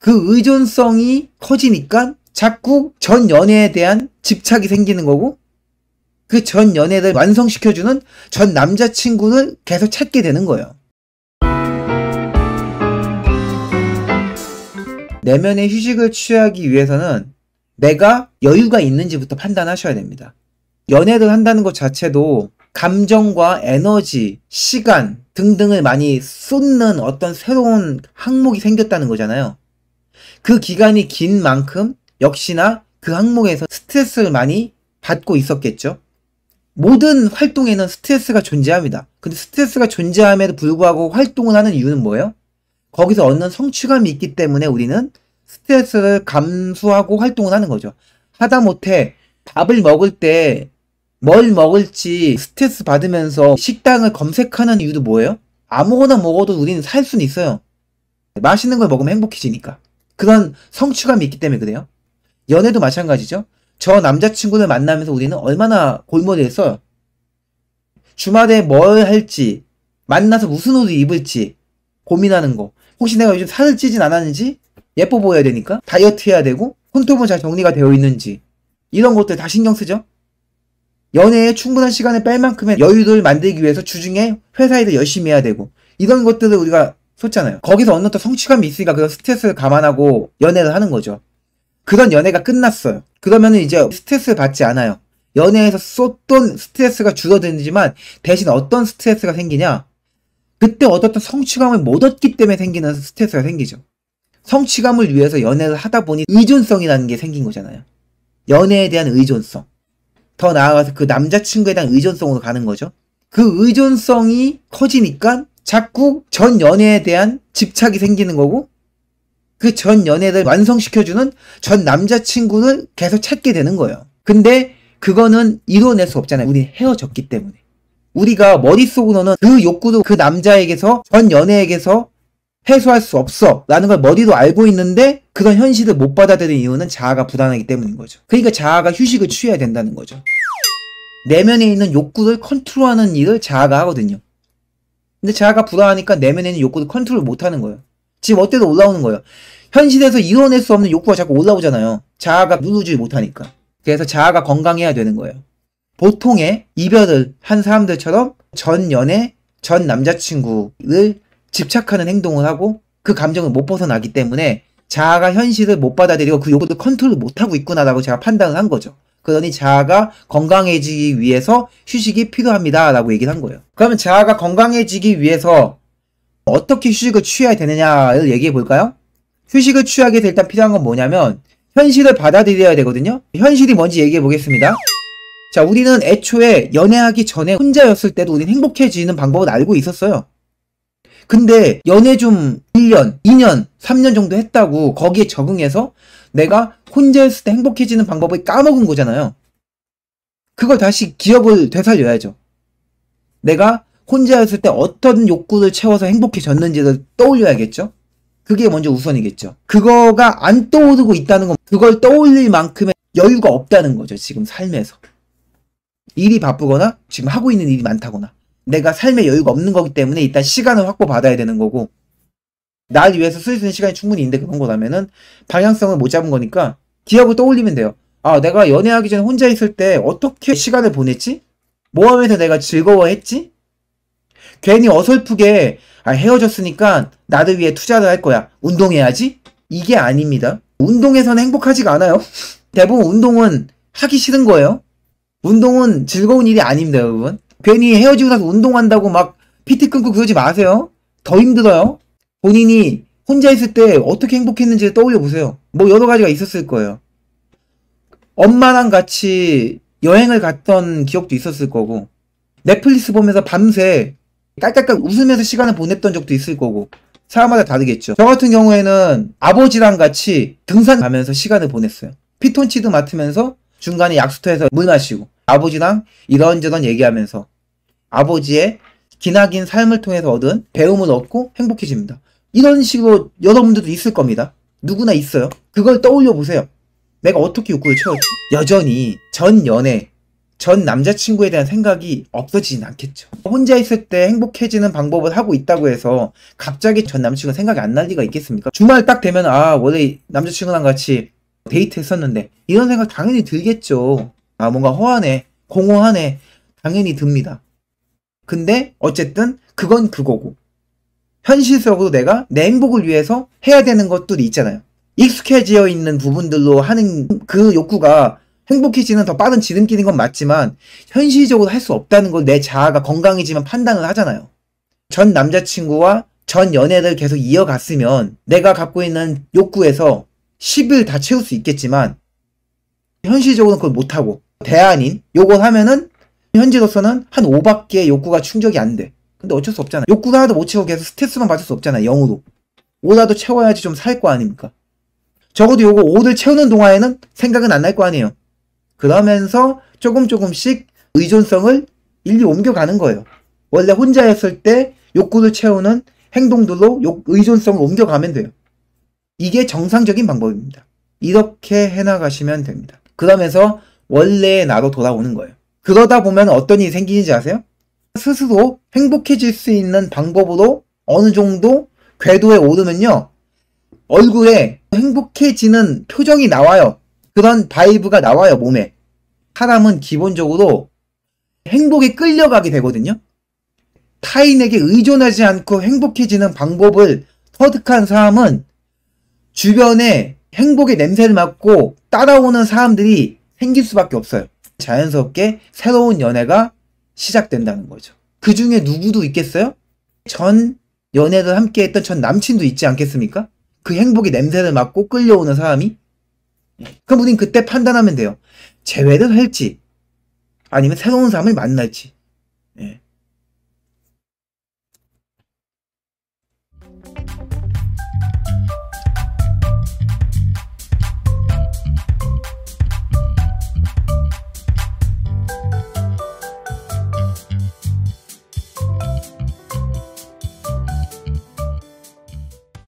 그 의존성이 커지니까 자꾸 전 연애에 대한 집착이 생기는 거고, 그 전 연애를 완성시켜주는 전 남자친구를 계속 찾게 되는 거예요. 내면의 휴식을 취하기 위해서는 내가 여유가 있는지부터 판단하셔야 됩니다. 연애를 한다는 것 자체도 감정과 에너지, 시간 등등을 많이 쏟는 어떤 새로운 항목이 생겼다는 거잖아요. 그 기간이 긴 만큼 역시나 그 항목에서 스트레스를 많이 받고 있었겠죠. 모든 활동에는 스트레스가 존재합니다. 근데 스트레스가 존재함에도 불구하고 활동을 하는 이유는 뭐예요? 거기서 얻는 성취감이 있기 때문에 우리는 스트레스를 감수하고 활동을 하는 거죠. 하다못해 밥을 먹을 때 뭘 먹을지 스트레스 받으면서 식당을 검색하는 이유도 뭐예요? 아무거나 먹어도 우리는 살 수는 있어요. 맛있는 걸 먹으면 행복해지니까. 그런 성취감이 있기 때문에 그래요. 연애도 마찬가지죠. 저 남자친구를 만나면서 우리는 얼마나 골머리를 써요. 주말에 뭘 할지, 만나서 무슨 옷을 입을지 고민하는 거. 혹시 내가 요즘 살을 찌진 않았는지, 예뻐 보여야 되니까 다이어트 해야 되고, 손톱은 잘 정리가 되어 있는지, 이런 것들 다 신경 쓰죠. 연애에 충분한 시간을 뺄 만큼의 여유를 만들기 위해서 주중에 회사 일을 열심히 해야 되고, 이런 것들을 우리가 쏟잖아요. 거기서 얻는 또 성취감이 있으니까 그런 스트레스를 감안하고 연애를 하는 거죠. 그런 연애가 끝났어요. 그러면은 이제 스트레스를 받지 않아요. 연애에서 쏟던 스트레스가 줄어들지만 대신 어떤 스트레스가 생기냐? 그때 얻었던 성취감을 못 얻기 때문에 생기는 스트레스가 생기죠. 성취감을 위해서 연애를 하다 보니 의존성이라는 게 생긴 거잖아요. 연애에 대한 의존성. 더 나아가서 그 남자친구에 대한 의존성으로 가는 거죠. 그 의존성이 커지니까 자꾸 전 연애에 대한 집착이 생기는 거고, 그 전 연애를 완성시켜주는 전 남자친구를 계속 찾게 되는 거예요. 근데 그거는 이뤄낼 수 없잖아요. 우리 헤어졌기 때문에. 우리가 머릿속으로는 그 욕구도 그 남자에게서, 전 연애에게서 해소할 수 없어 라는 걸 머리로 알고 있는데 그런 현실을 못 받아들이는 이유는 자아가 불안하기 때문인 거죠. 그러니까 자아가 휴식을 취해야 된다는 거죠. 내면에 있는 욕구를 컨트롤하는 일을 자아가 하거든요. 근데 자아가 불안하니까 내면에 있는 욕구를 컨트롤 못하는 거예요. 지금 어때도 올라오는 거예요. 현실에서 이뤄낼 수 없는 욕구가 자꾸 올라오잖아요. 자아가 누르지 못하니까. 그래서 자아가 건강해야 되는 거예요. 보통의 이별을 한 사람들처럼 전 연애, 전 남자친구를 집착하는 행동을 하고 그 감정을 못 벗어나기 때문에 자아가 현실을 못 받아들이고 그 욕구를 컨트롤 못하고 있구나라고 제가 판단을 한 거죠. 그러니 자아가 건강해지기 위해서 휴식이 필요합니다 라고 얘기를 한 거예요. 그러면 자아가 건강해지기 위해서 어떻게 휴식을 취해야 되느냐를 얘기해 볼까요? 휴식을 취하기 위해서 일단 필요한 건 뭐냐면 현실을 받아들여야 되거든요. 현실이 뭔지 얘기해 보겠습니다. 자, 우리는 애초에 연애하기 전에 혼자였을 때도 우리는 행복해지는 방법을 알고 있었어요. 근데 연애 좀 1년, 2년, 3년 정도 했다고 거기에 적응해서 내가 혼자였을 때 행복해지는 방법을 까먹은 거잖아요. 그걸 다시 기억을 되살려야죠. 내가 혼자였을 때 어떤 욕구를 채워서 행복해졌는지를 떠올려야겠죠. 그게 먼저 우선이겠죠. 그거가 안 떠오르고 있다는 건 그걸 떠올릴 만큼의 여유가 없다는 거죠. 지금 삶에서. 일이 바쁘거나 지금 하고 있는 일이 많다거나 내가 삶에 여유가 없는 거기 때문에 일단 시간을 확보받아야 되는 거고, 날 위해서 쓸 수 있는 시간이 충분히 있는데 그런 거라면은 방향성을 못 잡은 거니까 기억을 떠올리면 돼요. 아, 내가 연애하기 전에 혼자 있을 때 어떻게 시간을 보냈지? 뭐 하면서 내가 즐거워했지? 괜히 어설프게 헤어졌으니까 나를 위해 투자를 할 거야. 운동해야지? 이게 아닙니다. 운동에서는 행복하지가 않아요. 대부분 운동은 하기 싫은 거예요. 운동은 즐거운 일이 아닙니다, 여러분. 괜히 헤어지고 나서 운동한다고 막 PT 끊고 그러지 마세요. 더 힘들어요. 본인이 혼자 있을 때 어떻게 행복했는지 떠올려 보세요. 뭐 여러 가지가 있었을 거예요. 엄마랑 같이 여행을 갔던 기억도 있었을 거고, 넷플릭스 보면서 밤새 깔깔깔 웃으면서 시간을 보냈던 적도 있을 거고, 사람마다 다르겠죠. 저 같은 경우에는 아버지랑 같이 등산 가면서 시간을 보냈어요. 피톤치드 맡으면서 중간에 약수터에서 물 마시고 아버지랑 이런저런 얘기하면서 아버지의 기나긴 삶을 통해서 얻은 배움을 얻고 행복해집니다. 이런 식으로 여러분들도 있을 겁니다. 누구나 있어요. 그걸 떠올려 보세요. 내가 어떻게 욕구를 채웠지? 여전히 전 연애, 전 남자친구에 대한 생각이 없어지진 않겠죠. 혼자 있을 때 행복해지는 방법을 하고 있다고 해서 갑자기 전 남자친구가 생각이 안 날 리가 있겠습니까? 주말 딱 되면 원래 남자친구랑 같이 데이트 했었는데 이런 생각 당연히 들겠죠. 뭔가 허하네, 공허하네, 당연히 듭니다. 근데 어쨌든 그건 그거고 현실적으로 내가 내 행복을 위해서 해야 되는 것들이 있잖아요. 익숙해져 있는 부분들로 하는 그 욕구가 행복해지는 더 빠른 지름길인 건 맞지만 현실적으로 할 수 없다는 걸 내 자아가 건강해지면 판단을 하잖아요. 전 남자친구와 전 연애를 계속 이어갔으면 내가 갖고 있는 욕구에서 10을 다 채울 수 있겠지만 현실적으로는 그걸 못하고 대안인 요걸 하면은 현재로서는 한 5밖에 욕구가 충족이 안 돼. 근데 어쩔 수 없잖아. 욕구를 하나도 못 채우고 계속 스트레스만 받을 수 없잖아. 0으로. 5라도 채워야지 좀 살 거 아닙니까? 적어도 요거 5를 채우는 동안에는 생각은 안 날 거 아니에요. 그러면서 조금씩 의존성을 일리 옮겨가는 거예요. 원래 혼자였을 때 욕구를 채우는 행동들로 의존성을 옮겨가면 돼요. 이게 정상적인 방법입니다. 이렇게 해나가시면 됩니다. 그러면서 원래의 나로 돌아오는 거예요. 그러다 보면 어떤 일이 생기는지 아세요? 스스로 행복해질 수 있는 방법으로 어느 정도 궤도에 오르면요. 얼굴에 행복해지는 표정이 나와요. 그런 바이브가 나와요, 몸에. 사람은 기본적으로 행복에 끌려가게 되거든요. 타인에게 의존하지 않고 행복해지는 방법을 터득한 사람은 주변에 행복의 냄새를 맡고 따라오는 사람들이 생길 수밖에 없어요. 자연스럽게 새로운 연애가 시작된다는 거죠. 그 중에 누구도 있겠어요? 전 연애를 함께 했던 전 남친도 있지 않겠습니까? 그 행복의 냄새를 맡고 끌려오는 사람이. 그럼 우린 그때 판단하면 돼요. 재회를 할지 아니면 새로운 사람을 만날지.